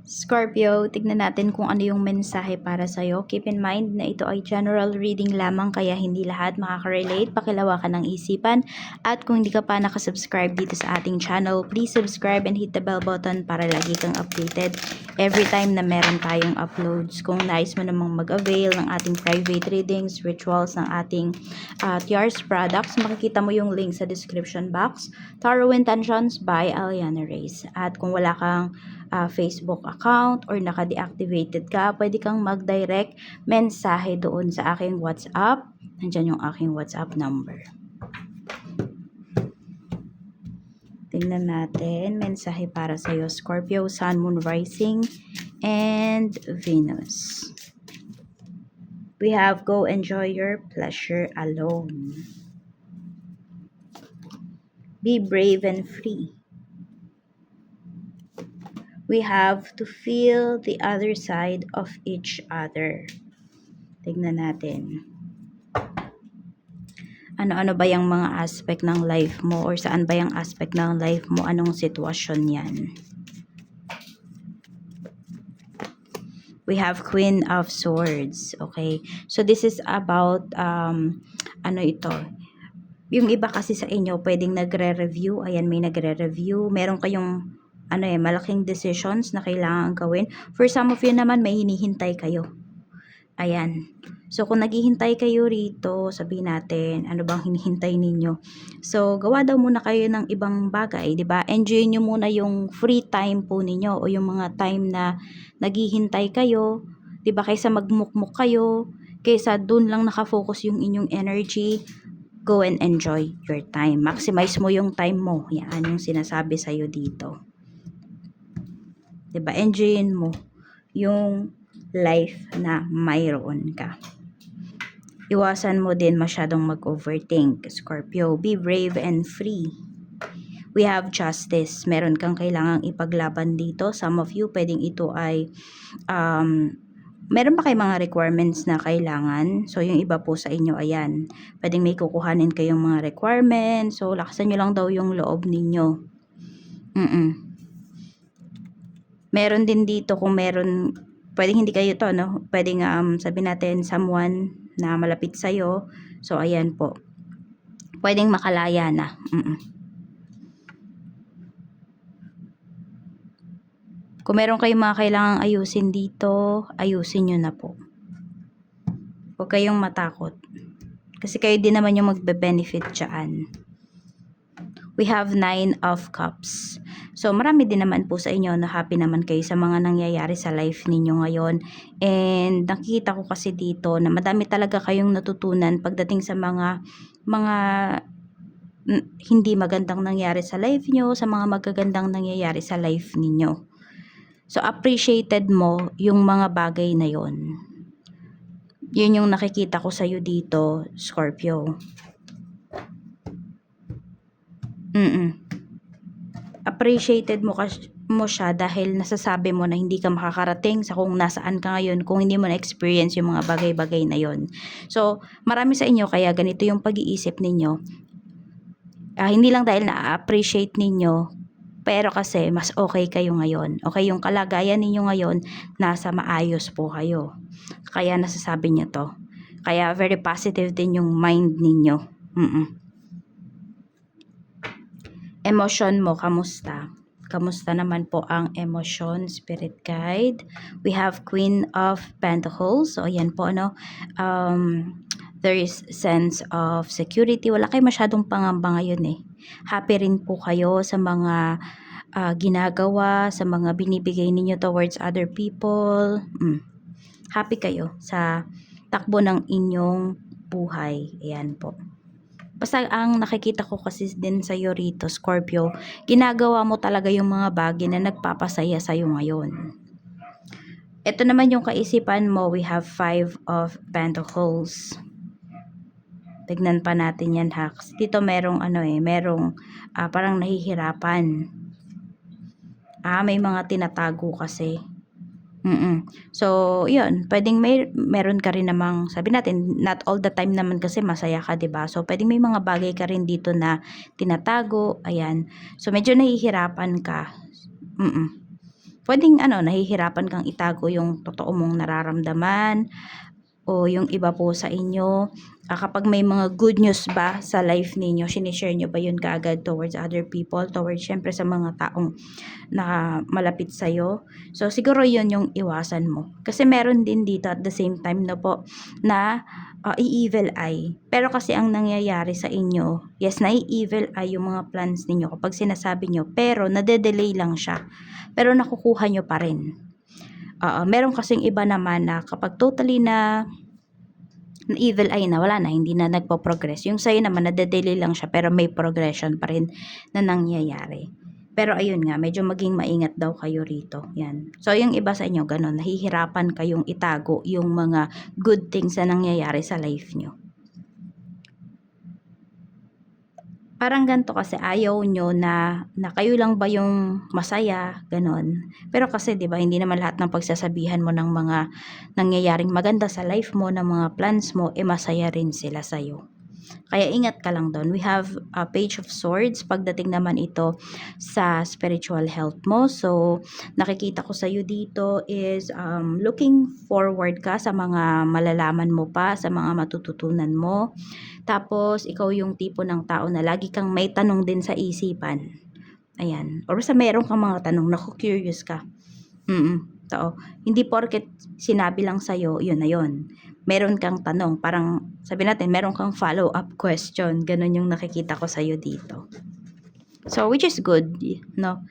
Scorpio, tignan natin kung ano yung mensahe para sa'yo. Keep in mind na ito ay general reading lamang kaya hindi lahat makaka-relate. Pakilawakan ng isipan. At kung hindi ka pa nakasubscribe dito sa ating channel, please subscribe and hit the bell button para lagi kang updated every time na meron tayong uploads. Kung nais mo namang mag-avail ng ating private readings, rituals ng ating TR's products, makikita mo yung link sa description box. Tarot Intentions by Aliana Reyes. At kung wala kang Facebook account or naka-deactivated ka, pwede kang mag-direct mensahe doon sa aking WhatsApp. Nandyan yung aking WhatsApp number. Tingnan natin, mensahe para sa'yo, Scorpio, Sun, Moon, Rising, and Venus. We have go enjoy your pleasure alone. Be brave and free. We have to feel the other side of each other. Tignan natin. Ano-ano ba yung mga aspect ng life mo or saan ba yung aspect ng life mo? Anong sitwasyon yan? We have Queen of Swords. Okay. So this is about ano ito? Yung iba kasi sa inyo pwedeng nagre-review. Ayan, may nagre-review. Meron kayong malaking decisions na kailangan gawin. For some of you naman, may hinihintay kayo. Ayan. So, kung naghihintay kayo rito, sabihin natin, ano bang hinihintay ninyo? So, gawa daw muna kayo ng ibang bagay, di ba? Enjoy nyo muna yung free time po ninyo o yung mga time na naghihintay kayo, di ba? Kaysa magmukmuk kayo, kaysa dun lang nakafocus yung inyong energy, go and enjoy your time. Maximize mo yung time mo. Yan yung sinasabi sa'yo dito. Diba? Enjoyin mo yung life na mayroon ka. Iwasan mo din masyadong mag-overthink, Scorpio. Be brave and free. We have justice. Meron kang kailangang ipaglaban dito. Some of you, pwedeng ito ay meron pa kayong mga requirements na kailangan. So, yung iba po sa inyo, ayan. Pwedeng may kukuhanin kayong mga requirements. So, lakasan nyo lang daw yung loob ninyo. Meron din dito kung meron, pwedeng hindi kayo to, no? Pwedeng sabi natin someone na malapit sa'yo. So, ayan po. Pwedeng makalaya na. Kung meron kayong mga kailangang ayusin dito, ayusin nyo na po. Huwag kayong matakot. Kasi kayo din naman yung magbe-benefit dyan. We have 9 of Cups. So, marami din naman po sa inyo na happy naman kayo sa mga nangyayari sa life ninyo ngayon. And nakikita ko kasi dito na madami talaga kayong natutunan pagdating sa mga hindi magandang nangyari sa life nyo, sa mga magagandang nangyayari sa life ninyo. So, appreciated mo yung mga bagay na yon. Yun yung nakikita ko sa'yo dito, Scorpio. Appreciated mo siya dahil nasasabi mo na hindi ka makakarating sa kung nasaan ka ngayon kung hindi mo na-experience yung mga bagay-bagay na yon. So, marami sa inyo kaya ganito yung pag-iisip ninyo. Hindi lang dahil na-appreciate ninyo, pero kasi mas okay kayo ngayon. Okay, yung kalagayan ninyo ngayon, nasa maayos po kayo. Kaya nasasabi niyo to. Kaya very positive din yung mind ninyo. Emosyon mo, kamusta? Kamusta naman po ang emosyon, spirit guide? We have Queen of Pentacles. So, ayan po, ano? There is sense of security. Wala kayo masyadong pangamba ngayon eh. Happy rin po kayo sa mga ginagawa, sa mga binibigay ninyo towards other people. Happy kayo sa takbo ng inyong buhay. Ayan po. Basta ang nakikita ko kasi din sa iyo rito, Scorpio, ginagawa mo talaga yung mga bagay na nagpapasaya sa iyo ngayon. Ito naman yung kaisipan mo, we have 5 of Pentacles. Tignan pa natin yan, ha. Dito merong merong parang nahihirapan. May mga tinatago kasi. So, yun, pwedeng meron ka rin namang, sabi natin, not all the time naman kasi masaya ka, 'di ba? So, pwedeng may mga bagay ka rin dito na tinatago, ayan. So, medyo nahihirapan ka. Puwedeng ano, nahihirapan kang itago yung totoo mong nararamdaman o yung iba po sa inyo, kapag may mga good news ba sa life ninyo, shine-share niyo ba yun kaagad towards other people, towards siyempre sa mga taong na malapit sa'yo? So, siguro yun yung iwasan mo. Kasi meron din dito at the same time na po na i-evil eye. Pero kasi ang nangyayari sa inyo, yes, nai-evil eye yung mga plans ninyo kapag sinasabi nyo, pero nade-delay lang siya. Pero nakukuha nyo pa rin. Meron kasing iba naman na kapag totally na evil eye na, wala na, hindi na nagpo-progress. Yung sa'yo naman, nade-delay lang siya, pero may progression pa rin na nangyayari. Pero ayun nga, medyo maging maingat daw kayo rito. Yan. So, yung iba sa inyo, ganun, nahihirapan kayong itago yung mga good things na nangyayari sa life nyo. Parang ganito kasi ayaw nyo na kayo lang ba yung masaya, ganon. Pero kasi 'di ba hindi naman lahat ng pagsasabihan mo ng mga nangyayaring maganda sa life mo, ng mga plans mo, masaya rin sila sa'yo. Kaya ingat ka lang doon. We have a Page of Swords pagdating naman ito sa spiritual health mo. So, nakikita ko sa iyo dito is looking forward ka sa mga malalaman mo pa, sa mga matututunan mo. Tapos, ikaw yung tipo ng tao na lagi kang may tanong din sa isipan. Ayan. Or basta meron kang mga tanong, naku-curious ka. Totoo. Hindi porket sinabi lang sa'yo, yun na yun. Meron kang tanong, parang sabi natin, meron kang follow-up question. Ganun yung nakikita ko sa'yo dito. So, which is good, no?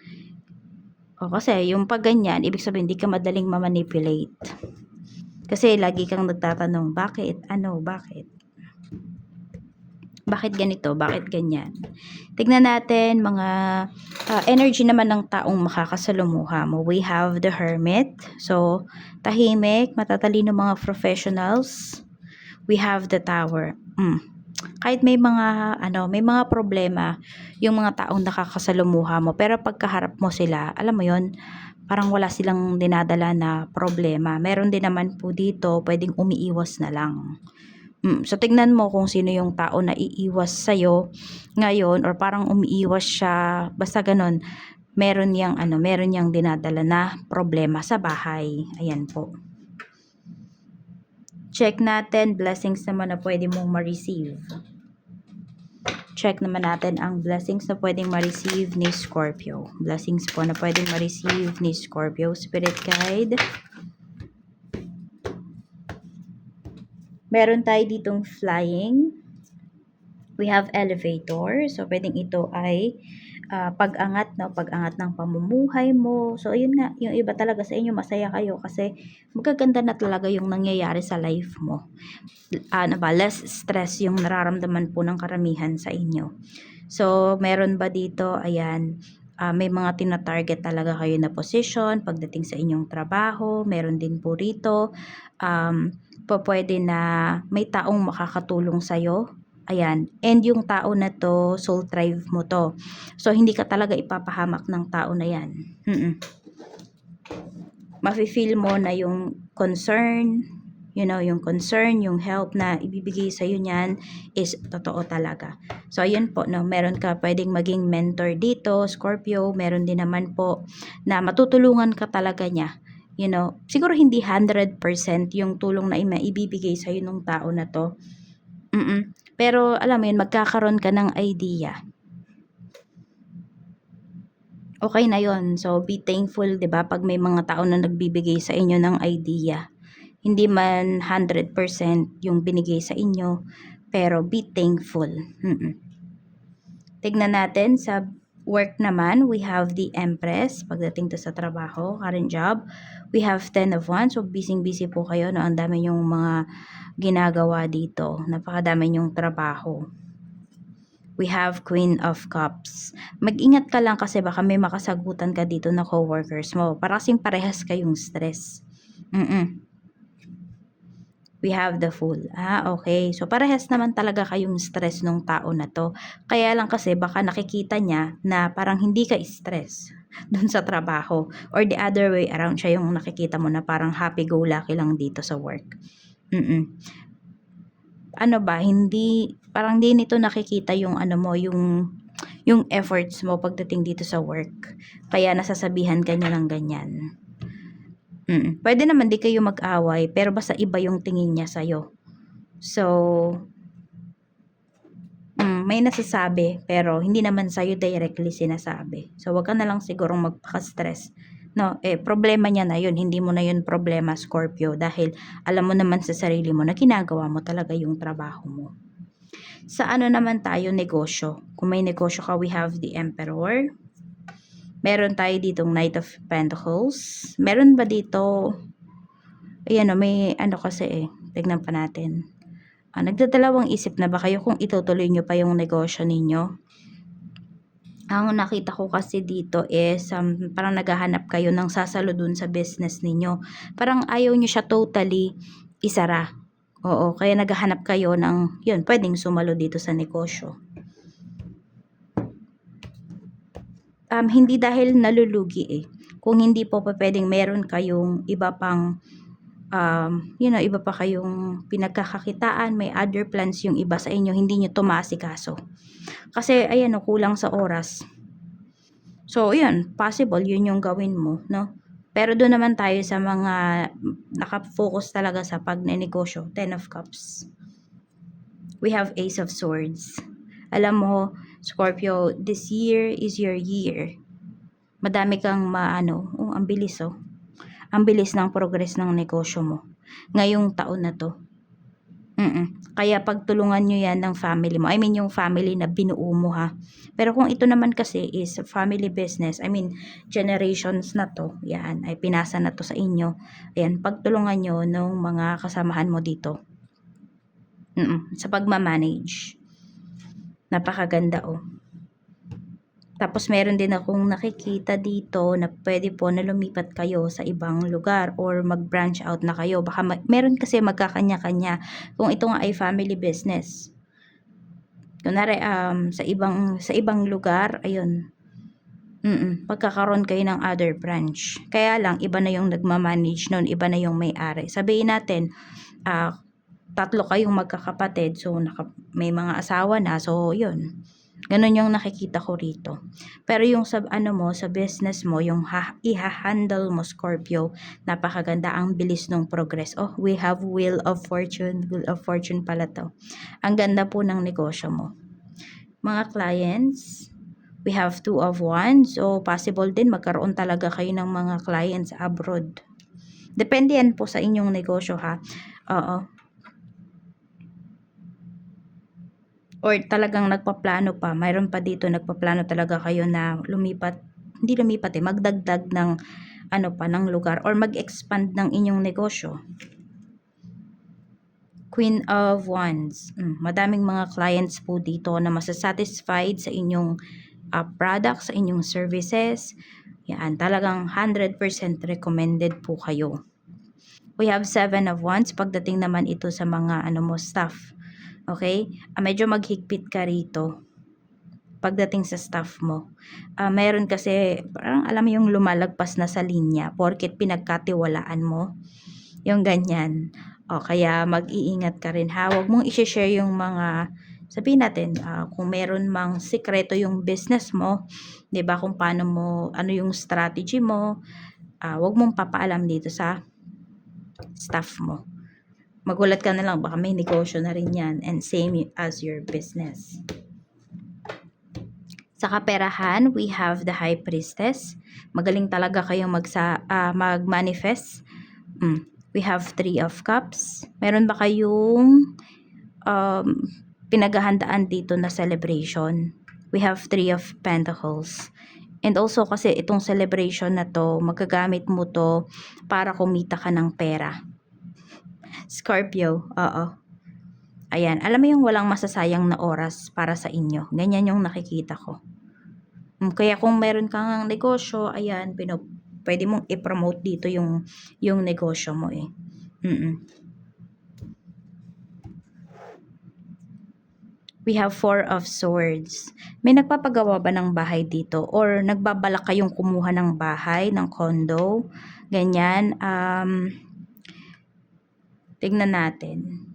O, kasi yung pag ganyan, ibig sabihin, hindi ka madaling ma-manipulate. Kasi lagi kang nagtatanong, bakit? Ano? Bakit? Bakit ganito? Bakit ganyan? Tignan natin mga energy naman ng taong makakasalumuha mo. We have the Hermit. So, tahimik, matatalino mga professionals. We have the Tower. Kahit may mga may mga problema yung mga taong nakakasalumuha mo, pero pagkaharap mo sila, alam mo yon, parang wala silang dinadala na problema. Meron din naman po dito, pwedeng umiiwas na lang. So, tignan mo kung sino yung tao na iiwas sa'yo ngayon or parang umiiwas siya. Basta ganun, meron yang dinadala na problema sa bahay. Ayan po. Check natin, blessings naman na pwede mong ma-receive. Check naman natin ang blessings na pwedeng ma-receive ni Scorpio. Blessings po na pwedeng ma-receive ni Scorpio. Spirit guide. Meron tayo ditong flying. We have elevator. So, pwedeng ito ay pag-angat, no? Pag-angat ng pamumuhay mo. So, ayun nga, yung iba talaga sa inyo, masaya kayo kasi magaganda na talaga yung nangyayari sa life mo. Less stress yung nararamdaman po ng karamihan sa inyo. So, meron ba dito, ayan, may mga tina-target talaga kayo na position pagdating sa inyong trabaho. Meron din po rito, pwede na may taong makakatulong sa'yo. Ayan. And yung tao na to, soul tribe mo to. So, hindi ka talaga ipapahamak ng tao na yan. Mafe-feel mo na yung concern, yung concern, yung help na ibibigay sa'yo niyan is totoo talaga. So, ayun po, no, meron ka pwedeng maging mentor dito, Scorpio. Meron din naman po na matutulungan ka talaga niya. Siguro hindi 100% yung tulong na ibibigay sa'yo ng tao na to. Pero alam mo yun, magkakaroon ka ng idea. Okay na yon. So, be thankful, 'di ba? Pag may mga tao na nagbibigay sa inyo ng idea. Hindi man 100% yung binigay sa inyo, pero be thankful. Tignan natin sa work naman, we have the Empress. Pagdating to sa trabaho, current job, we have 10 of Wands. So, busy-busy po kayo, no? Ang dami yung mga ginagawa dito. Napakadami yung trabaho. We have Queen of Cups. Mag-ingat ka lang kasi baka may makasagutan ka dito na co-workers mo. Para kasing parehas kayong stress. We have the Fool. Okay. So, parehas naman talaga kayong stress nung tao na to. Kaya lang kasi baka nakikita niya na parang hindi ka stress dun sa trabaho. Or the other way around, siya yung nakikita mo na parang happy-go-lucky lang dito sa work. Parang hindi nito nakikita yung yung efforts mo pagdating dito sa work. Kaya nasasabihan ka niya ng ganyan. Pwede naman di kayo mag-away, pero basta iba yung tingin niya sa'yo. So, may nasasabi, pero hindi naman sa'yo directly sinasabi. So, wag ka na lang sigurong magpaka-stress. No, problema niya na yun. Hindi mo na yun problema, Scorpio. Dahil alam mo naman sa sarili mo na ginagawa mo talaga yung trabaho mo. Sa ano naman tayo, negosyo. Kung may negosyo ka, we have the Emperor. Meron tayo ditong Knight of Pentacles. Meron ba dito, ayan o, may ano kasi tignan pa natin. Nagdadalawang isip na ba kayo kung itutuloy nyo pa yung negosyo ninyo? Ang nakita ko kasi dito is parang naghahanap kayo ng sasalo dun sa business ninyo. Parang ayaw nyo siya totally isara. Oo, kaya naghahanap kayo ng, yun, pwedeng sumalo dito sa negosyo. Hindi dahil nalulugi Kung hindi po pwedeng meron kayong iba pang iba pa kayong pinagkakakitaan, may other plans yung iba sa inyo, hindi nyo tumaasikaso. Kasi ayan kulang sa oras. So, yun, possible yun yung gawin mo, no? Pero doon naman tayo sa mga nakafocus talaga sa pagnenegosyo, 10 of Cups. We have Ace of Swords. Alam mo, Scorpio, this year is your year. Madami kang ang bilis Ang bilis ng progress ng negosyo mo ngayong taon na to. Kaya pagtulungan nyo yan ng family mo. I mean, yung family na binuo mo ha. Pero kung ito naman kasi is family business, I mean, generations na to, yan, ay pinasa na to sa inyo. Ayan, pagtulungan nyo ng mga kasamahan mo dito. Sa pagmamanage. Napakaganda Tapos meron din akong nakikita dito na pwede po na lumipat kayo sa ibang lugar or mag-branch out na kayo. Baka meron kasi magkakanya-kanya kung ito nga ay family business. Kunwari sa ibang lugar, ayun. Pagkakaroon kayo ng other branch. Kaya lang iba na yung nagma-manage noon, iba na yung may-ari. Sabihin natin, tatlo kayong magkakapatid, so may mga asawa na, so yun. Ganun yung nakikita ko rito. Pero yung sa sa business mo, yung iha-handle mo, Scorpio, napakaganda, ang bilis ng progress. We have Wheel of Fortune. Wheel of Fortune pala to. Ang ganda po ng negosyo mo. Mga clients, we have Two of Wands. So, possible din magkaroon talaga kayo ng mga clients abroad. Depende yan po sa inyong negosyo ha. Oo. Or talagang nagpaplano pa, mayroon pa dito nagpaplano talaga kayo na lumipat, hindi lumipat magdagdag ng ng lugar or mag-expand ng inyong negosyo. Queen of Wands. Madaming mga clients po dito na masasatisfied sa inyong product, sa inyong services. Yan, talagang 100% recommended po kayo. We have 7 of Wands pagdating naman ito sa mga staff. Okay? Medyo maghigpit ka rito pagdating sa staff mo. Meron kasi, parang alam mo yung lumalagpas na sa linya porket pinagkatiwalaan mo. Yung ganyan. Kaya mag-iingat ka rin ha. Huwag mong i-share yung mga, sabihin natin, kung meron mang sikreto yung business mo, 'di ba, kung paano mo, ano yung strategy mo, huwag mong papaalam dito sa staff mo. Magulat ka na lang, baka may negosyo na rin yan, and same as your business. Sa kaperahan, we have the High Priestess. Magaling talaga kayong mag-manifest. We have 3 of Cups. Meron ba kayong pinaghahandaan dito na celebration? We have 3 of Pentacles. And also kasi itong celebration na to, magagamit mo to para kumita ka ng pera. Scorpio, Ayan, alam mo yung walang masasayang na oras para sa inyo. Ganyan yung nakikita ko. Kaya kung meron kang negosyo, ayan, pwede mong i-promote dito yung negosyo mo We have 4 of Swords. May nagpapagawa ba ng bahay dito? Or nagbabalak kayong kumuha ng bahay, ng condo? Ganyan. Tignan natin.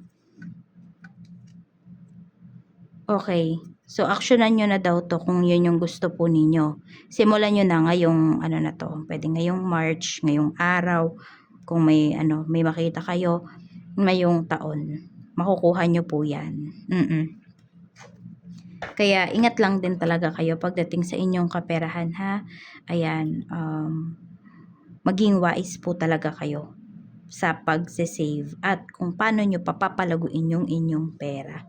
Okay. So, aksyonan nyo na daw to kung yun yung gusto po ninyo. Simulan nyo na ngayong ano na to. Pwede ngayong March, ngayong araw. Kung may may makita kayo ngayong taon. Makukuha nyo po yan. Kaya ingat lang din talaga kayo pagdating sa inyong kaperahan ha. Ayan. Maging wise po talaga kayo sa pagse-save at kung paano nyo papapalaguin yung inyong pera.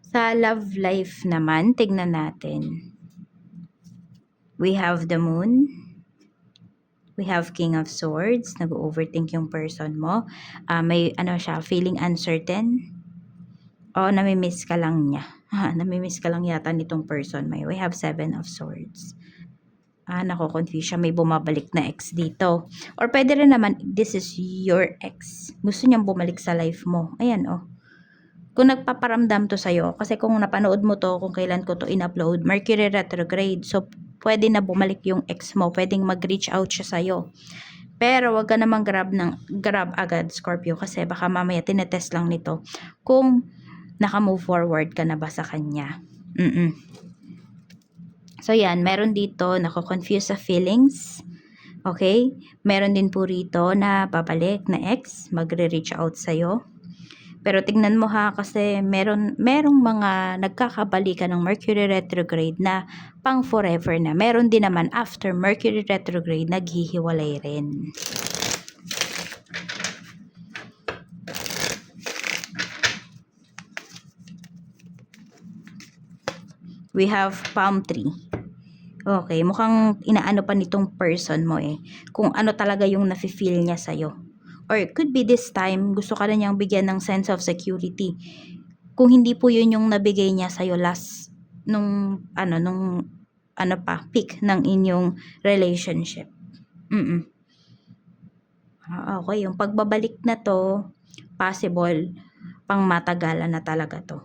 Sa love life naman, tignan natin. We have the moon. We have King of Swords. Nag-overthink yung person mo. May siya, feeling uncertain. O namimiss ka lang niya. Namimiss ka lang yata nitong person. We have Seven of Swords. Nako-confuse siya. May bumabalik na ex dito. Or pwede rin naman, this is your ex. Gusto niyang bumalik sa life mo. Ayan, Kung nagpaparamdam to sa'yo, kasi kung napanood mo to, kung kailan ko to in-upload, Mercury retrograde. So, pwede na bumalik yung ex mo. Pwedeng mag-reach out siya sa'yo. Pero, wag ka namang grab agad, Scorpio, kasi baka mamaya tinetest lang nito kung naka-move forward ka na ba sa kanya. So, yan. Meron dito, nako-confuse sa feelings. Okay? Meron din po rito na babalik na ex, magre-reach out sa'yo. Pero tingnan mo ha, kasi merong mga nagkakabalikan ng Mercury retrograde na pang forever na. Meron din naman after Mercury retrograde, naghihiwalay rin. We have palm tree. Okay, mukhang inaano pa nitong person mo kung ano talaga yung nafe-feel niya sa'yo. Or it could be this time, gusto ka na niyang bigyan ng sense of security. Kung hindi po yun yung nabigay niya sa'yo last, nung peak ng inyong relationship. Okay, yung pagbabalik na to, possible, pang matagalan na talaga to.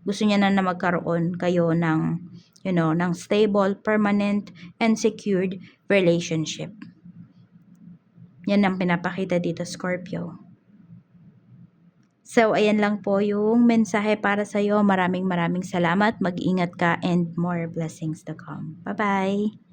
Gusto niya na magkaroon kayo ng, ng stable, permanent, and secured relationship. Yan ang pinapakita dito, Scorpio. So, ayan lang po yung mensahe para sa'yo. Maraming salamat. Mag-ingat ka and more blessings to come. Bye-bye!